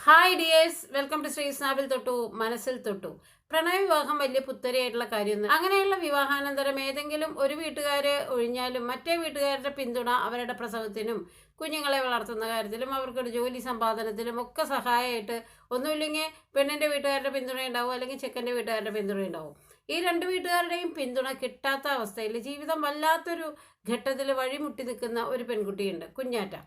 Hi dears, welcome to ശ്രീസ്നാവിൽ തൊട്ടു മനസ്സിൽ തൊട്ടു. പ്രണയവിവാഹം വലിയ പുത്തരിയായിട്ടുള്ള കാര്യമൊന്നും. അങ്ങനെയുള്ള വിവാഹാനന്തരം ഏതെങ്കിലും ഒരു വീട്ടുകാർ ഒഴിഞ്ഞാലും മറ്റേ വീട്ടുകാരുടെ പിന്തുണ അവരുടെ പ്രസവത്തിനും കുഞ്ഞുങ്ങളെ വളർത്തുന്ന കാര്യത്തിലും അവർക്കൊരു ജോലി സമ്പാദനത്തിലും ഒക്കെ സഹായമായിട്ട് ഒന്നുമില്ലെങ്കിൽ പെണ്ണിൻ്റെ വീട്ടുകാരുടെ പിന്തുണ ഉണ്ടാവും, അല്ലെങ്കിൽ ചെക്കൻ്റെ വീട്ടുകാരുടെ പിന്തുണ ഉണ്ടാവും. ഈ രണ്ട് വീട്ടുകാരുടെയും പിന്തുണ കിട്ടാത്ത അവസ്ഥയിൽ ജീവിതം വല്ലാത്തൊരു ഘട്ടത്തിൽ വഴിമുട്ടി നിൽക്കുന്ന ഒരു പെൺകുട്ടിയുണ്ട്, കുഞ്ഞാറ്റ.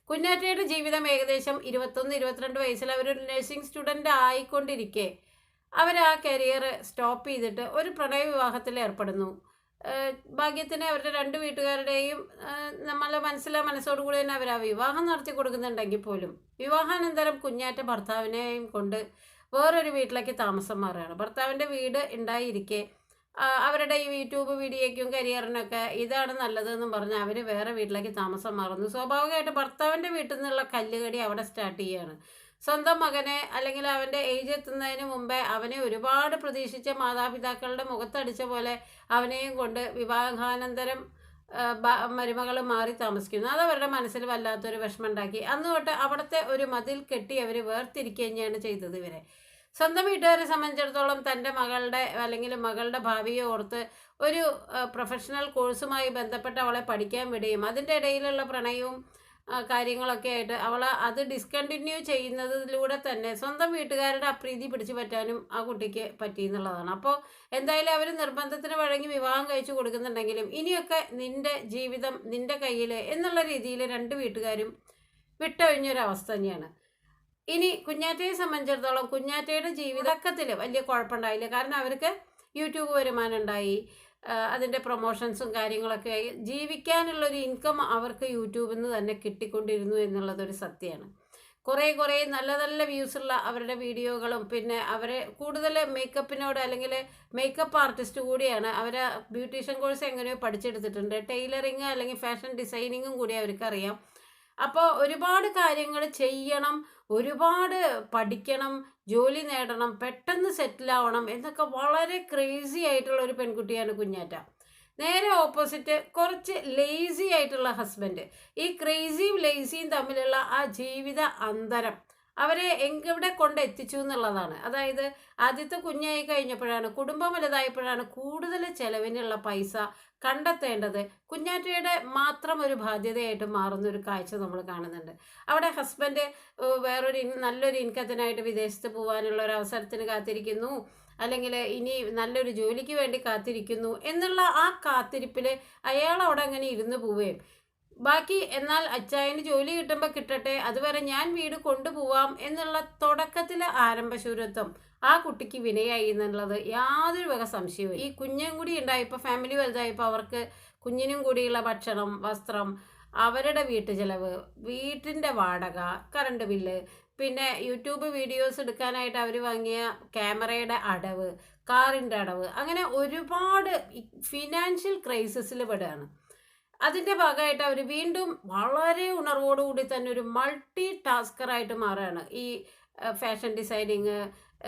കുഞ്ഞാറ്റയുടെ ജീവിതം ഏകദേശം 21-22 വയസ്സിൽ അവരൊരു നഴ്സിംഗ് സ്റ്റുഡൻ്റ് ആയിക്കൊണ്ടിരിക്കെ അവർ ആ കരിയർ സ്റ്റോപ്പ് ചെയ്തിട്ട് ഒരു പ്രണയ വിവാഹത്തിൽ ഏർപ്പെടുന്നു. ഭാഗ്യത്തിന് അവരുടെ രണ്ട് വീട്ടുകാരുടെയും നമ്മളെ മനസ്സോടുകൂടി തന്നെ അവർ ആ വിവാഹം നടത്തി കൊടുക്കുന്നുണ്ടെങ്കിൽ പോലും വിവാഹാനന്തരം കുഞ്ഞാറ്റ ഭർത്താവിനെയും കൊണ്ട് വേറൊരു വീട്ടിലേക്ക് താമസം മാറുകയാണ്. ഭർത്താവിൻ്റെ വീട് ഉണ്ടായിരിക്കെ അവരുടെ ഈ യൂട്യൂബ് വീഡിയോയ്ക്കും കരിയറിനൊക്കെ ഇതാണ് നല്ലതെന്നും പറഞ്ഞ് അവർ വേറെ വീട്ടിലേക്ക് താമസം മാറുന്നു. സ്വാഭാവികമായിട്ട് ഭർത്താവിൻ്റെ വീട്ടിൽ നിന്നുള്ള കല്ലുകടി അവിടെ സ്റ്റാർട്ട് ചെയ്യുകയാണ്. സ്വന്തം മകനെ, അല്ലെങ്കിൽ അവൻ്റെ ഏജ് എത്തുന്നതിന് മുമ്പേ അവനെ ഒരുപാട് പ്രതീക്ഷിച്ച മാതാപിതാക്കളുടെ മുഖത്തടിച്ച പോലെ അവനെയും കൊണ്ട് വിവാഹാനന്തരം മരുമകൾ മാറി താമസിക്കുന്നു. അത് അവരുടെ മനസ്സിൽ വല്ലാത്തൊരു വിഷമം ഉണ്ടാക്കി. അന്ന് തൊട്ട് അവിടുത്തെ ഒരു മതിൽ കെട്ടി അവർ വേർതിരിക്കുക തന്നെയാണ് ചെയ്തത് ഇവരെ. സ്വന്തം വീട്ടുകാരെ സംബന്ധിച്ചിടത്തോളം തൻ്റെ മകളുടെ അല്ലെങ്കിൽ മകളുടെ ഭാവിയെ ഓർത്ത് ഒരു പ്രൊഫഷണൽ കോഴ്സുമായി ബന്ധപ്പെട്ട് അവളെ പഠിക്കാൻ വിടുകയും അതിൻ്റെ ഇടയിലുള്ള പ്രണയവും കാര്യങ്ങളൊക്കെ ആയിട്ട് അവൾ അത് ഡിസ്കണ്ടിന്യൂ ചെയ്യുന്നതിലൂടെ തന്നെ സ്വന്തം വീട്ടുകാരുടെ അപ്രീതി പിടിച്ചു പറ്റാനും ആ കുട്ടിക്ക് പറ്റിയെന്നുള്ളതാണ്. അപ്പോൾ എന്തായാലും അവർ നിർബന്ധത്തിന് വഴങ്ങി വിവാഹം കഴിച്ചു കൊടുക്കുന്നുണ്ടെങ്കിലും ഇനിയൊക്കെ നിൻ്റെ ജീവിതം നിൻ്റെ കയ്യിൽ എന്നുള്ള രീതിയിൽ രണ്ട് വീട്ടുകാരും വിട്ടൊഴിഞ്ഞൊരവസ്ഥ തന്നെയാണ്. ഇനി കുഞ്ഞാറ്റയെ സംബന്ധിച്ചിടത്തോളം കുഞ്ഞാറ്റയുടെ ജീവിതത്തിൽ വലിയ കുഴപ്പമുണ്ടായില്ല. കാരണം അവർക്ക് യൂട്യൂബ് വരുമാനം ഉണ്ടായി, അതിൻ്റെ പ്രൊമോഷൻസും കാര്യങ്ങളൊക്കെ ആയി ജീവിക്കാനുള്ളൊരു ഇൻകം അവർക്ക് യൂട്യൂബിൽ നിന്ന് തന്നെ കിട്ടിക്കൊണ്ടിരുന്നു എന്നുള്ളതൊരു സത്യമാണ്. കുറേ നല്ല നല്ല വ്യൂസുള്ള അവരുടെ വീഡിയോകളും പിന്നെ അവരെ കൂടുതൽ മേക്കപ്പിനോട് അല്ലെങ്കിൽ മേക്കപ്പ് ആർട്ടിസ്റ്റ് കൂടിയാണ്. അവർ ബ്യൂട്ടീഷ്യൻ കോഴ്സ് എങ്ങനെയോ പഠിച്ചെടുത്തിട്ടുണ്ട്, ടൈലറിങ് അല്ലെങ്കിൽ ഫാഷൻ ഡിസൈനിങ്ങും കൂടി അവർക്കറിയാം. അപ്പോൾ ഒരുപാട് കാര്യങ്ങൾ ചെയ്യണം, ഒരുപാട് പഠിക്കണം, ജോലി നേടണം, പെട്ടെന്ന് സെറ്റിലാവണം എന്നൊക്കെ വളരെ ക്രേസി ആയിട്ടുള്ള ഒരു പെൺകുട്ടിയാണ് കുഞ്ഞാറ്റ. നേരെ ഓപ്പോസിറ്റ് കുറച്ച് ലേസി ആയിട്ടുള്ള ഹസ്ബൻഡ്. ഈ ക്രേസിയും ലേസിയും തമ്മിലുള്ള ആ ജീവിത അന്തരം അവരെ എവിടെ കൊണ്ട് എത്തിച്ചു എന്നുള്ളതാണ്. അതായത് ആദ്യത്തെ കുഞ്ഞായി കഴിഞ്ഞപ്പോഴാണ്, കുടുംബം വലുതായപ്പോഴാണ് കൂടുതൽ ചെലവിനുള്ള പൈസ കണ്ടെത്തേണ്ടത് കുഞ്ഞാറ്റയുടെ മാത്രം ഒരു ബാധ്യതയായിട്ട് മാറുന്ന ഒരു കാഴ്ച നമ്മൾ കാണുന്നുണ്ട്. അവിടെ ഹസ്ബൻഡ് വേറൊരു നല്ലൊരു ഇൻകത്തിനായിട്ട് വിദേശത്ത് പോകാനുള്ള ഒരു അവസരത്തിന് കാത്തിരിക്കുന്നു, അല്ലെങ്കിൽ ഇനി നല്ലൊരു ജോലിക്ക് വേണ്ടി കാത്തിരിക്കുന്നു എന്നുള്ള ആ കാത്തിരിപ്പിൽ അയാൾ അവിടെ അങ്ങനെ ഇരുന്ന് പോവുകയും ബാക്കി എന്നാൽ അച്ചായന് ജോലി കിട്ടുമ്പോൾ കിട്ടട്ടെ, അതുവരെ ഞാൻ വീട് കൊണ്ടുപോവാം എന്നുള്ള തുടക്കത്തിലെ ആരംഭശൂരത്വം ആ കുട്ടിക്ക് വിനയായി എന്നുള്ളത് യാതൊരു വക സംശയവും. ഈ കുഞ്ഞും കൂടി ഉണ്ടായപ്പോൾ, ഫാമിലി വലുതായപ്പോൾ അവർക്ക് കുഞ്ഞിനും കൂടിയുള്ള ഭക്ഷണം, വസ്ത്രം, അവരുടെ വീട്ടു ചിലവ്, വീട്ടിൻ്റെ വാടക, കറണ്ട് ബില്ല്, പിന്നെ യൂട്യൂബ് വീഡിയോസ് എടുക്കാനായിട്ട് അവർ വാങ്ങിയ ക്യാമറയുടെ അടവ്, കാറിൻ്റെ അടവ്, അങ്ങനെ ഒരുപാട് ഫിനാൻഷ്യൽ ക്രൈസിസിൽ പെടുകയാണ്. അതിൻ്റെ ഭാഗമായിട്ട് അവർ വീണ്ടും വളരെ ഉണർവോടുകൂടി തന്നെ ഒരു മൾട്ടി ടാസ്കറായിട്ട് മാറുകയാണ്. ഈ ഫാഷൻ ഡിസൈനിങ്,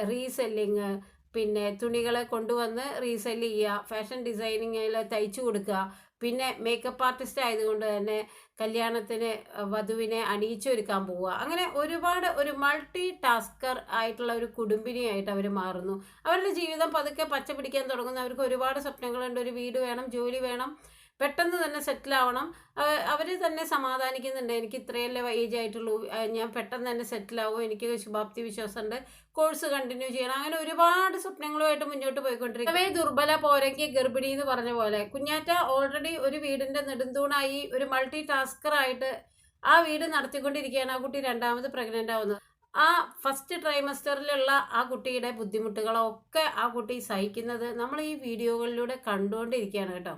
റീസെല്ലിങ്, പിന്നെ തുണികളെ കൊണ്ടുവന്ന് റീസെല് ചെയ്യുക, ഫാഷൻ ഡിസൈനിങ്ങിൽ തയ്ച്ചു കൊടുക്കുക, പിന്നെ മേക്കപ്പ് ആർട്ടിസ്റ്റ് ആയതുകൊണ്ട് തന്നെ കല്യാണത്തിന് വധുവിനെ അണിയിച്ചൊരുക്കാൻ പോവുക. അങ്ങനെ ഒരുപാട് ഒരു മൾട്ടി ടാസ്കർ ആയിട്ടുള്ള ഒരു കുടുംബിനിയായിട്ട് അവർ മാറുന്നു. അവരുടെ ജീവിതം പതുക്കെ പച്ച പിടിക്കാൻ തുടങ്ങുന്നു. അവർക്ക് ഒരുപാട് സ്വപ്നങ്ങളുണ്ട്. ഒരു വീട് വേണം, ജോലി വേണം, പെട്ടെന്ന് തന്നെ സെറ്റിലാവണം. അവർ തന്നെ സമാധാനിക്കുന്നുണ്ട്, എനിക്ക് ഇത്രയല്ലേ ഏജ് ആയിട്ടുള്ളൂ, ഞാൻ പെട്ടെന്ന് തന്നെ സെറ്റിലാവും, എനിക്ക് ശുഭാപ്തി വിശ്വാസമുണ്ട്, കോഴ്സ് കണ്ടിന്യൂ ചെയ്യണം. അങ്ങനെ ഒരുപാട് സ്വപ്നങ്ങളുമായിട്ട് മുന്നോട്ട് പോയിക്കൊണ്ടിരിക്കും. ദുർബല പോരയ്ക്ക് ഗർഭിണി എന്ന് പറഞ്ഞ പോലെ കുഞ്ഞാറ്റ ഓൾറെഡി ഒരു വീടിൻ്റെ നെടുന്തൂണായി ഒരു മൾട്ടി ടാസ്കറായിട്ട് ആ വീട് നടത്തിക്കൊണ്ടിരിക്കുകയാണ്. ആ കുട്ടി രണ്ടാമത് പ്രഗ്നൻ്റ് ആവുന്നത്. ആ ഫസ്റ്റ് ട്രൈമസ്റ്ററിലുള്ള ആ കുട്ടിയുടെ ബുദ്ധിമുട്ടുകളൊക്കെ ആ കുട്ടി സഹിക്കുന്നത് നമ്മൾ ഈ വീഡിയോകളിലൂടെ കണ്ടുകൊണ്ടിരിക്കുകയാണ് കേട്ടോ.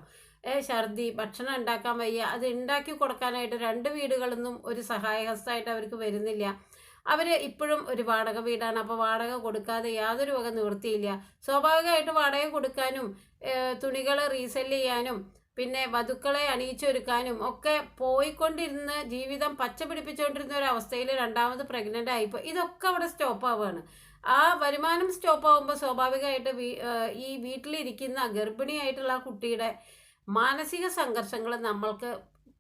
ഛർദി, ഭക്ഷണം ഉണ്ടാക്കാൻ വയ്യ, അത് ഉണ്ടാക്കി കൊടുക്കാനായിട്ട് രണ്ട് വീടുകളൊന്നും ഒരു സഹായഹസ്തമായിട്ട് അവർക്ക് വരുന്നില്ല. അവർ ഇപ്പോഴും ഒരു വാടക വീടാണ്. അപ്പോൾ വാടക കൊടുക്കാതെ യാതൊരു വക നിവൃത്തിയില്ല. സ്വാഭാവികമായിട്ട് വാടക കൊടുക്കാനും തുണികൾ റീസെല് ചെയ്യാനും പിന്നെ വധുക്കളെ അണിയിച്ചൊരുക്കാനും ഒക്കെ പോയിക്കൊണ്ടിരുന്ന് ജീവിതം പച്ച പിടിപ്പിച്ചുകൊണ്ടിരുന്ന ഒരു അവസ്ഥയിൽ രണ്ടാമത് പ്രഗ്നൻ്റ് ആയിപ്പോൾ ഇതൊക്കെ അവിടെ സ്റ്റോപ്പ് ആവുകയാണ്. ആ വരുമാനം സ്റ്റോപ്പ് ആകുമ്പോൾ സ്വാഭാവികമായിട്ട് ഈ വീട്ടിലിരിക്കുന്ന ഗർഭിണിയായിട്ടുള്ള ആ കുട്ടിയുടെ മാനസിക സംഘർഷങ്ങൾ നമ്മൾക്ക്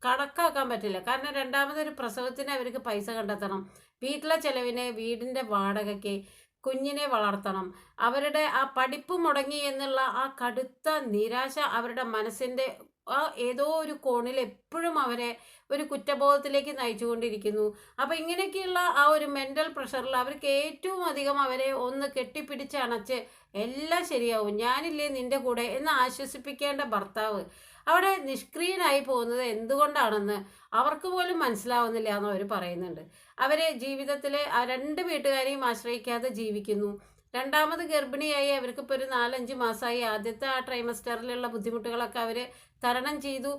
കണക്കാക്കാൻ പറ്റില്ല. കാരണം രണ്ടാമതൊരു പ്രസവത്തിന് അവർക്ക് പൈസ കണ്ടെത്തണം, വീട്ടിലെ ചെലവിന്, വീടിൻ്റെ വാടകയ്ക്ക്, കുഞ്ഞിനെ വളർത്തണം. അവരുടെ ആ പഠിപ്പ് മുടങ്ങി എന്നുള്ള ആ കടുത്ത നിരാശ അവരുടെ മനസ്സിൻ്റെ ആ ഏതോ ഒരു കോണിൽ എപ്പോഴും അവരെ ഒരു കുറ്റബോധത്തിലേക്ക് നയിച്ചുകൊണ്ടിരിക്കുന്നു. അപ്പോൾ ഇങ്ങനെയൊക്കെയുള്ള ആ ഒരു മെൻ്റൽ പ്രഷറിൽ അവർക്ക് ഏറ്റവും അധികം അവരെ ഒന്ന് കെട്ടിപ്പിടിച്ചണച്ച് എല്ലാം ശരിയാവും, ഞാനില്ലേ നിൻ്റെ കൂടെ എന്ന് ആശ്വസിപ്പിക്കേണ്ട ഭർത്താവ് അവിടെ നിഷ്ക്രിയനായി പോകുന്നത് എന്തുകൊണ്ടാണെന്ന് അവർക്ക് പോലും മനസ്സിലാവുന്നില്ല എന്ന് അവർ പറയുന്നുണ്ട്. അവർ ജീവിതത്തിൽ ആ രണ്ട് വീട്ടുകാരെയും ആശ്രയിക്കാതെ ജീവിക്കുന്നു. രണ്ടാമത് ഗർഭിണിയായി അവർക്കിപ്പോൾ ഒരു 4-5 മാസമായി. ആദ്യത്തെ ആ ട്രൈമസ്റ്ററിലുള്ള ബുദ്ധിമുട്ടുകളൊക്കെ അവർ തരണം ചെയ്തു.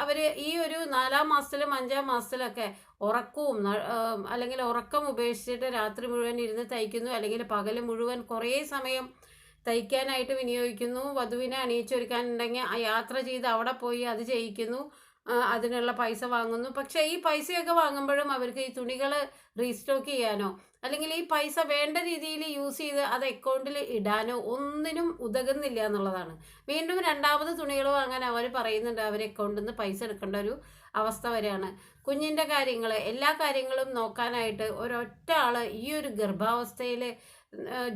അവർ ഈ ഒരു 4-ാം മാസത്തിലും 5-ാം മാസത്തിലൊക്കെ ഉറക്കവും അല്ലെങ്കിൽ ഉറക്കം ഉപേക്ഷിച്ചിട്ട് രാത്രി മുഴുവൻ ഇരുന്ന് തയ്ക്കുന്നു, അല്ലെങ്കിൽ പകൽ മുഴുവൻ കുറേ സമയം തയ്ക്കാനായിട്ട് വിനിയോഗിക്കുന്നു. വധുവിനെ അണിയിച്ചൊരുക്കാനുണ്ടെങ്കിൽ ആ യാത്ര ചെയ്ത് അവിടെ പോയി അത് ചെയ്യിക്കുന്നു, അതിനുള്ള പൈസ വാങ്ങുന്നു. പക്ഷേ ഈ പൈസയൊക്കെ വാങ്ങുമ്പോഴും അവർക്ക് ഈ തുണികൾ റീസ്റ്റോക്ക് ചെയ്യാനോ അല്ലെങ്കിൽ ഈ പൈസ വേണ്ട രീതിയിൽ യൂസ് ചെയ്ത് അത് അക്കൗണ്ടിൽ ഇടാനോ ഒന്നിനും ഉതകുന്നില്ല എന്നുള്ളതാണ്. വീണ്ടും രണ്ടാമത് തുണികൾ വാങ്ങാൻ അവർ പറയുന്നുണ്ട്, അവർ അക്കൗണ്ടിൽ നിന്ന് പൈസ എടുക്കേണ്ട ഒരു അവസ്ഥ വരെയാണ്. കുഞ്ഞിൻ്റെ കാര്യങ്ങൾ, എല്ലാ കാര്യങ്ങളും നോക്കാനായിട്ട് ഒരൊറ്റ ആൾ ഈ ഒരു ഗർഭാവസ്ഥയിൽ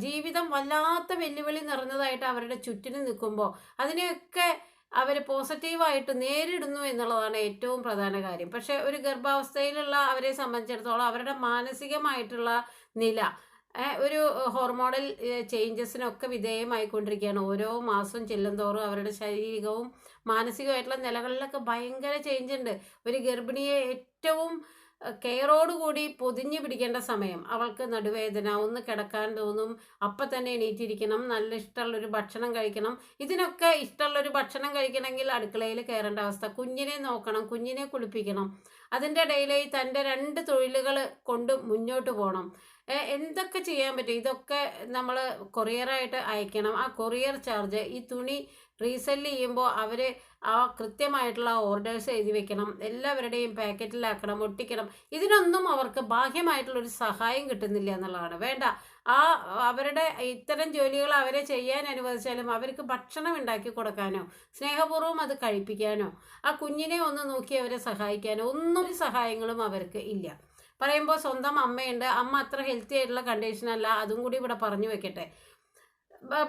ജീവിതം വല്ലാത്ത വെല്ലുവിളി നിറഞ്ഞതായിട്ട് അവരുടെ ചുറ്റിനും നിൽക്കുമ്പോൾ അതിനെയൊക്കെ അവർ പോസിറ്റീവായിട്ട് നേരിടുന്നു എന്നുള്ളതാണ് ഏറ്റവും പ്രധാന കാര്യം. പക്ഷേ ഒരു ഗർഭാവസ്ഥയിലുള്ള അവരെ സംബന്ധിച്ചിടത്തോളം അവരുടെ മാനസികമായിട്ടുള്ള നില ഒരു ഹോർമോണൽ ചേഞ്ചസിനൊക്കെ വിധേയമായിക്കൊണ്ടിരിക്കുകയാണ്. ഓരോ മാസം ചെല്ലുന്തോറും അവരുടെ ശാരീരികവും മാനസികമായിട്ടുള്ള നിലകളിലൊക്കെ ഭയങ്കര ചേഞ്ച് ഉണ്ട്. ഒരു ഗർഭിണിയെ ഏറ്റവും കെയറോടുകൂടി പൊതിഞ്ഞു പിടിക്കേണ്ട സമയം. അവൾക്ക് നടുവേദന, ഒന്ന് കിടക്കാൻ തോന്നും, അപ്പം തന്നെ എണീറ്റിരിക്കണം, നല്ല ഇഷ്ടമുള്ളൊരു ഭക്ഷണം കഴിക്കണം. ഇതിനൊക്കെ ഇഷ്ടമുള്ളൊരു ഭക്ഷണം കഴിക്കണമെങ്കിൽ അടുക്കളയിൽ കയറേണ്ട അവസ്ഥ, കുഞ്ഞിനെ നോക്കണം, കുഞ്ഞിനെ കുളിപ്പിക്കണം, അതിൻ്റെ ഇടയിലായി തൻ്റെ 2 തൊഴിലുകൾ കൊണ്ട് മുന്നോട്ട് പോകണം. എന്തൊക്കെ ചെയ്യാൻ പറ്റും? ഇതൊക്കെ നമ്മൾ കൊറിയറായിട്ട് അയക്കണം. ആ കൊറിയർ ചാർജ്, ഈ തുണി റീസെല് ചെയ്യുമ്പോൾ അവർ ആ കൃത്യമായിട്ടുള്ള ഓർഡേഴ്സ് എഴുതി വെക്കണം, എല്ലാവരുടെയും പാക്കറ്റിലാക്കണം, ഒട്ടിക്കണം. ഇതിനൊന്നും അവർക്ക് ബാഹ്യമായിട്ടുള്ളൊരു സഹായം കിട്ടുന്നില്ല എന്നുള്ളതാണ്. വേണ്ട, ആ അവരുടെ ഇത്തരം ജോലികൾ അവരെ ചെയ്യാൻ അനുവദിച്ചാലും അവർക്ക് ഭക്ഷണം ഉണ്ടാക്കി കൊടുക്കാനോ സ്നേഹപൂർവ്വം അത് കഴിപ്പിക്കാനോ ആ കുഞ്ഞിനെ ഒന്ന് നോക്കി അവരെ സഹായിക്കാനോ ഒന്നും ഒരു സഹായങ്ങളും അവർക്ക് ഇല്ല. പറയുമ്പോൾ സ്വന്തം അമ്മയുണ്ട്, അമ്മ അത്ര ഹെൽത്തി ആയിട്ടുള്ള കണ്ടീഷനല്ല, അതും കൂടി ഇവിടെ പറഞ്ഞു വെക്കട്ടെ.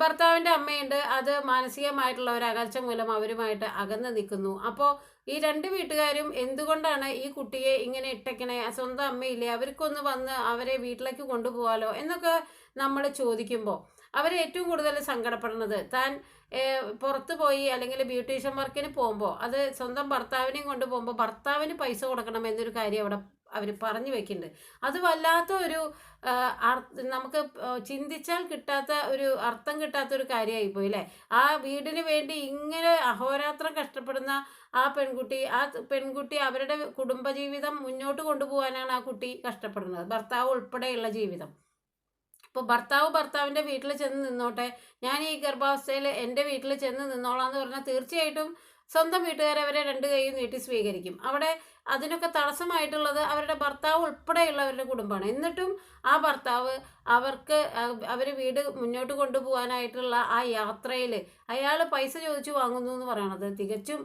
ഭർത്താവിൻ്റെ അമ്മയുണ്ട്, അത് മാനസികമായിട്ടുള്ള ഒരു അകൽച്ച മൂലം അവരുമായിട്ട് അകന്ന് നിൽക്കുന്നു. അപ്പോൾ ഈ 2 വീട്ടുകാരും എന്തുകൊണ്ടാണ് ഈ കുട്ടിയെ ഇങ്ങനെ ഇട്ടേക്കണേ, സ്വന്തം അമ്മയില്ലേ, അവർക്കൊന്ന് വന്ന് അവരെ വീട്ടിലേക്ക് കൊണ്ടുപോകാലോ എന്നൊക്കെ നമ്മൾ ചോദിക്കുമ്പോൾ അവർ ഏറ്റവും കൂടുതൽ സങ്കടപ്പെടുന്നത് താൻ പുറത്ത് പോയി അല്ലെങ്കിൽ ബ്യൂട്ടീഷ്യൻ വർക്കിന് പോകുമ്പോൾ അത് സ്വന്തം ഭർത്താവിനെയും കൊണ്ട് പോകുമ്പോൾ ഭർത്താവിന് പൈസ കൊടുക്കണം എന്നൊരു കാര്യം അവിടെ അവർ പറഞ്ഞു വെക്കുന്നുണ്ട്. അത് വല്ലാത്ത ഒരു നമുക്ക് ചിന്തിച്ചാൽ കിട്ടാത്ത ഒരു അർത്ഥം കിട്ടാത്ത ഒരു കാര്യമായിപ്പോയി അല്ലേ. ആ വീടിന് വേണ്ടി ഇങ്ങനെ അഹോരാത്രം കഷ്ടപ്പെടുന്ന ആ പെൺകുട്ടി അവരുടെ കുടുംബജീവിതം മുന്നോട്ട് കൊണ്ടുപോകാനാണ് ആ കുട്ടി കഷ്ടപ്പെടുന്നത്, ഭർത്താവ് ഉൾപ്പെടെയുള്ള ജീവിതം. ഇപ്പോൾ ഭർത്താവിൻ്റെ വീട്ടിൽ ചെന്ന് നിന്നോട്ടെ, ഞാൻ ഈ ഗർഭാവസ്ഥയിൽ എൻ്റെ വീട്ടിൽ ചെന്ന് നിന്നോളാം എന്ന് പറഞ്ഞാൽ തീർച്ചയായിട്ടും സ്വന്തം വീട്ടുകാരവരെ 2 കൈയും നീട്ടി സ്വീകരിക്കും. അവിടെ അതിനൊക്കെ തടസ്സമായിട്ടുള്ളത് അവരുടെ ഭർത്താവ് ഉൾപ്പെടെയുള്ളവരുടെ കുടുംബമാണ്. എന്നിട്ടും ആ ഭർത്താവ് അവർ വീട് മുന്നോട്ട് കൊണ്ടുപോകാനായിട്ടുള്ള ആ യാത്രയിൽ അയാൾ പൈസ ചോദിച്ചു വാങ്ങുന്നു എന്ന് പറയണത് തികച്ചും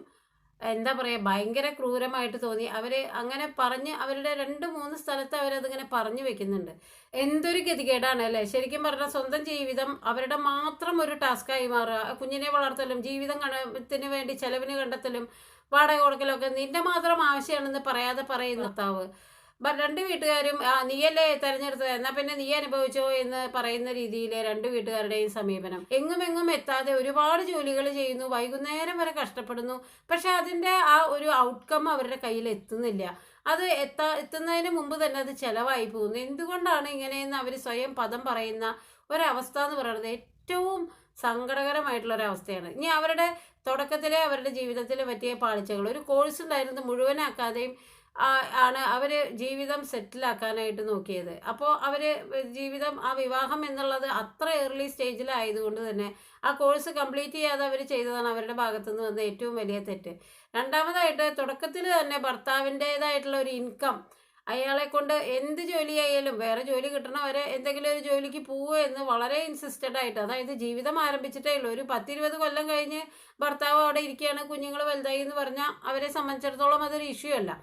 എന്താ പറയുക, ഭയങ്കര ക്രൂരമായിട്ട് തോന്നി. അവർ അങ്ങനെ പറഞ്ഞ് അവരുടെ 2-3 സ്ഥലത്ത് അവരതിങ്ങനെ പറഞ്ഞു വെക്കുന്നുണ്ട്. എന്തൊരു ഗതികേടാണ് അല്ലേ. ശരിക്കും പറഞ്ഞാൽ സ്വന്തം ജീവിതം അവരുടെ മാത്രം ഒരു ടാസ്ക്കായി മാറുക. കുഞ്ഞിനെ വളർത്തലും ജീവിതത്തിന് വേണ്ടി ചെലവിന് കണ്ടെത്തലും വാടക കൊടുക്കലൊക്കെ നിന്റെ മാത്രം ആവശ്യമാണെന്ന് പറയാതെ പറയുന്ന ഭർത്താവ്. 2 വീട്ടുകാരും നീയല്ലേ തെരഞ്ഞെടുത്തത്, എന്നാൽ പിന്നെ നീ അനുഭവിച്ചോ എന്ന് പറയുന്ന രീതിയിൽ 2 വീട്ടുകാരുടെയും സമീപനം. എങ്ങും എത്താതെ ഒരുപാട് ജോലികൾ ചെയ്യുന്നു, വൈകുന്നേരം വരെ കഷ്ടപ്പെടുന്നു. പക്ഷെ അതിൻ്റെ ആ ഒരു ഔട്ട്കം അവരുടെ കയ്യിൽ എത്തുന്നില്ല. അത് എത്തുന്നതിന് മുമ്പ് തന്നെ അത് ചിലവായി പോകുന്നു. എന്തുകൊണ്ടാണ് ഇങ്ങനെയെന്ന് അവർ സ്വയം പദം പറയുന്ന ഒരവസ്ഥ എന്ന് പറയുന്നത് ഏറ്റവും സങ്കടകരമായിട്ടുള്ളൊരവസ്ഥയാണ്. ഇനി അവരുടെ തുടക്കത്തിലെ അവരുടെ ജീവിതത്തിൽ പറ്റിയ പാളിച്ചകൾ, ഒരു കോഴ്സ് ഉണ്ടായിരുന്നു മുഴുവനാക്കാതെയും ആണ് അവർ ജീവിതം സെറ്റിലാക്കാനായിട്ട് നോക്കിയത്. അപ്പോൾ അവർ ജീവിതം ആ വിവാഹം എന്നുള്ളത് അത്ര ഏർലി സ്റ്റേജിലായതുകൊണ്ട് തന്നെ ആ കോഴ്സ് കംപ്ലീറ്റ് ചെയ്യാതെ അവർ ചെയ്തതാണ് അവരുടെ ഭാഗത്തുനിന്ന് വന്ന ഏറ്റവും വലിയ തെറ്റ്. രണ്ടാമതായിട്ട് തുടക്കത്തിൽ തന്നെ ഭർത്താവിൻ്റേതായിട്ടുള്ള ഒരു ഇൻകം, അയാളെ കൊണ്ട് എന്ത് ജോലിയായാലും വേറെ ജോലി കിട്ടണവരെ എന്തെങ്കിലും ഒരു ജോലിക്ക് പോവുക എന്ന് വളരെ ഇൻസിസ്റ്റഡ് ആയിട്ട്, അതായത് ജീവിതം ആരംഭിച്ചിട്ടേ ഉള്ളൂ, ഒരു 10-20 കൊല്ലം കഴിഞ്ഞ് ഭർത്താവ് അവിടെ ഇരിക്കുകയാണ്, കുഞ്ഞുങ്ങൾ വലുതായി എന്ന് പറഞ്ഞാൽ അവരെ സംബന്ധിച്ചിടത്തോളം അതൊരു ഇഷ്യൂ അല്ല.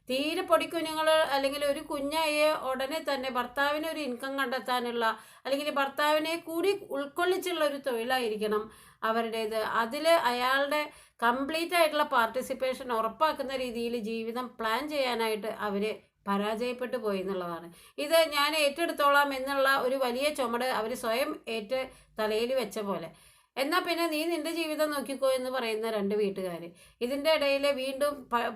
തീരെ പൊടിക്കുഞ്ഞുങ്ങൾ അല്ലെങ്കിൽ ഒരു കുഞ്ഞായ ഉടനെ തന്നെ ഭർത്താവിന് ഒരു ഇൻകം കണ്ടെത്താനുള്ള അല്ലെങ്കിൽ ഭർത്താവിനെ കൂടി ഉൾക്കൊള്ളിച്ചുള്ള ഒരു തൊഴിലായിരിക്കണം അവരുടേത്. അതിൽ അയാളുടെ കംപ്ലീറ്റ് ആയിട്ടുള്ള പാർട്ടിസിപ്പേഷൻ ഉറപ്പാക്കുന്ന രീതിയിൽ ജീവിതം പ്ലാൻ ചെയ്യാനായിട്ട് അവർ പരാജയപ്പെട്ടു പോയി എന്നുള്ളതാണ്. ഇത് ഞാൻ ഏറ്റെടുത്തോളാം എന്നുള്ള ഒരു വലിയ ചുമട് അവർ സ്വയം തലയിൽ വെച്ച പോലെ. എന്നാൽ പിന്നെ നീ നിൻ്റെ ജീവിതം നോക്കിക്കോ എന്ന് പറയുന്ന രണ്ട് വീട്ടുകാർ. ഇതിൻ്റെ ഇടയിൽ വീണ്ടും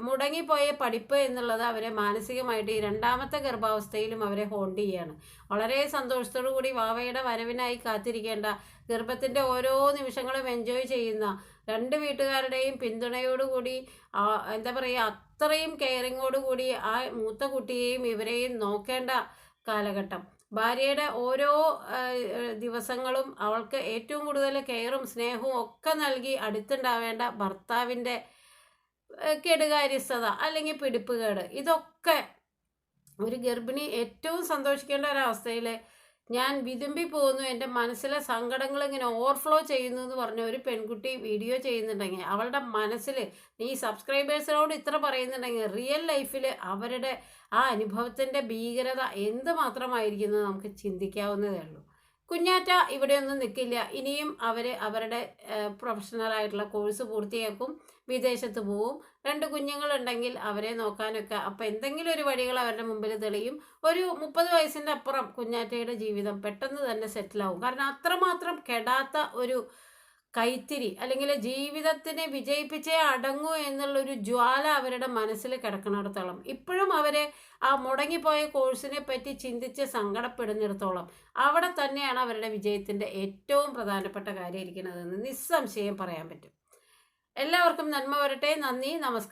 മുടങ്ങിപ്പോയ പഠിപ്പ് എന്നുള്ളത് അവരെ മാനസികമായിട്ട് ഈ രണ്ടാമത്തെ ഗർഭാവസ്ഥയിലും അവരെ ഹോണ്ട് ചെയ്യാണ്. വളരെ സന്തോഷത്തോടു കൂടി വാവയുടെ വരവിനായി കാത്തിരിക്കേണ്ട, ഗർഭത്തിൻ്റെ ഓരോ നിമിഷങ്ങളും എൻജോയ് ചെയ്യുന്ന രണ്ട് വീട്ടുകാരുടെയും പിന്തുണയോടുകൂടി എന്താ പറയുക, അത്രയും കെയറിങ്ങോടുകൂടി ആ മൂത്ത കുട്ടിയെയും ഇവരെയും നോക്കേണ്ട കാലഘട്ടം. ഭാര്യയുടെ ഓരോ ദിവസങ്ങളും അവൾക്ക് ഏറ്റവും കൂടുതൽ കെയറും സ്നേഹവും ഒക്കെ നൽകി അടുത്തുണ്ടാവേണ്ട ഭർത്താവിൻ്റെ കെടുകാര്യസ്ഥത അല്ലെങ്കിൽ പിടിപ്പുകേട്, ഇതൊക്കെ ഒരു ഗർഭിണി ഏറ്റവും സന്തോഷിക്കേണ്ട ഒരവസ്ഥയിൽ ഞാൻ വിതുമ്പി പോകുന്നു, എൻ്റെ മനസ്സിലെ സങ്കടങ്ങൾ ഇങ്ങനെ ഓവർഫ്ലോ ചെയ്യുന്നു എന്ന് പറഞ്ഞ ഒരു പെൺകുട്ടി വീഡിയോ ചെയ്യുന്നുണ്ടെങ്കിൽ അവളുടെ മനസ്സിൽ ഈ സബ്സ്ക്രൈബേഴ്സിനോട് ഇത്ര പറയുന്നുണ്ടെങ്കിൽ റിയൽ ലൈഫിൽ അവരുടെ ആ അനുഭവത്തിൻ്റെ ഭീകരത എന്ത് മാത്രമായിരിക്കുന്നത് നമുക്ക് ചിന്തിക്കാവുന്നതേ ഉള്ളൂ. കുഞ്ഞാറ്റ ഇവിടെയൊന്നും നിൽക്കില്ല. ഇനിയും അവരുടെ പ്രൊഫഷണലായിട്ടുള്ള കോഴ്സ് പൂർത്തിയാക്കും, വിദേശത്ത് പോവും. 2 കുഞ്ഞുങ്ങളുണ്ടെങ്കിൽ അവരെ നോക്കാനൊക്കെ അപ്പോൾ എന്തെങ്കിലും ഒരു വഴികൾ അവരുടെ മുമ്പിൽ തെളിയും. ഒരു 30 വയസ്സിൻ്റെ അപ്പുറം കുഞ്ഞാറ്റയുടെ ജീവിതം പെട്ടെന്ന് തന്നെ സെറ്റിലാവും. കാരണം അത്രമാത്രം കെടാത്ത ഒരു കൈത്തിരി അല്ലെങ്കിൽ ജീവിതത്തിനെ വിജയിപ്പിച്ചേ അടങ്ങൂ എന്നുള്ളൊരു ജ്വാല അവരുടെ മനസ്സിൽ കിടക്കുന്നിടത്തോളം, ഇപ്പോഴും അവരെ ആ മുടങ്ങിപ്പോയ കോഴ്സിനെ പറ്റി ചിന്തിച്ച് സങ്കടപ്പെടുന്നിടത്തോളം അവിടെ തന്നെയാണ് അവരുടെ വിജയത്തിൻ്റെ ഏറ്റവും പ്രധാനപ്പെട്ട കാര്യം ഇരിക്കുന്നതെന്ന് നിസ്സംശയം പറയാൻ പറ്റും. എല്ലാവർക്കും നന്മ വരട്ടെ. നന്ദി, നമസ്കാരം.